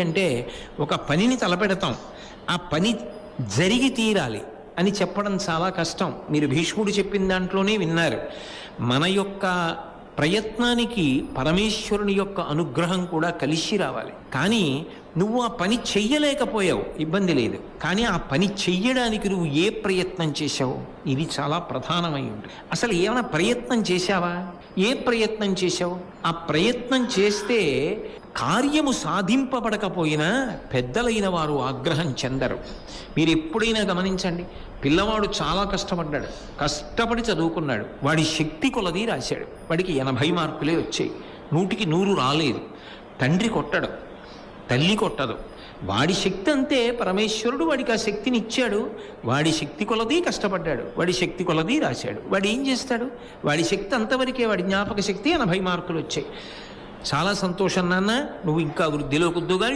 అంటే ఒక పనిని తలపెడతాం, ఆ పని జరిగి తీరాలి అని చెప్పడం చాలా కష్టం. మీరు భీష్ముడు చెప్పిన దాంట్లోనే విన్నారు. మన యొక్క ప్రయత్నానికి పరమేశ్వరుని యొక్క అనుగ్రహం కూడా కలిసి రావాలి. కానీ నువ్వు ఆ పని చెయ్యలేకపోయావు, ఇబ్బంది లేదు. కానీ ఆ పని చెయ్యడానికి నువ్వు ఏ ప్రయత్నం చేశావు, ఇది చాలా ప్రధానమై ఉంటుంది. అసలు ఏమైనా ప్రయత్నం చేశావా? ఏ ప్రయత్నం చేశావు? ఆ ప్రయత్నం చేస్తే కార్యము సాధింపబడకపోయినా పెద్దలైన వారు ఆగ్రహం చెందరు. మీరు ఎప్పుడైనా గమనించండి, పిల్లవాడు చాలా కష్టపడ్డాడు, కష్టపడి చదువుకున్నాడు, వాడి శక్తి కొలది రాశాడు, వాడికి 80 మార్కులే వచ్చాయి, 100కి 100 రాలేదు. తండ్రి కొట్టడు, తల్లి కొట్టదు, వాడి శక్తి అంతే. పరమేశ్వరుడు వాడికి ఆ శక్తిని ఇచ్చాడు, వాడి శక్తి కొలది కష్టపడ్డాడు, వాడి శక్తి కొలది రాశాడు. వాడు ఏం చేస్తాడు? వాడి శక్తి అంతవరకే, వాడి జ్ఞాపక శక్తి 80 మార్కులు వచ్చాయి. చాలా సంతోషం నాన్న, నువ్వు ఇంకా వృద్ధిలోకి వద్దుగా,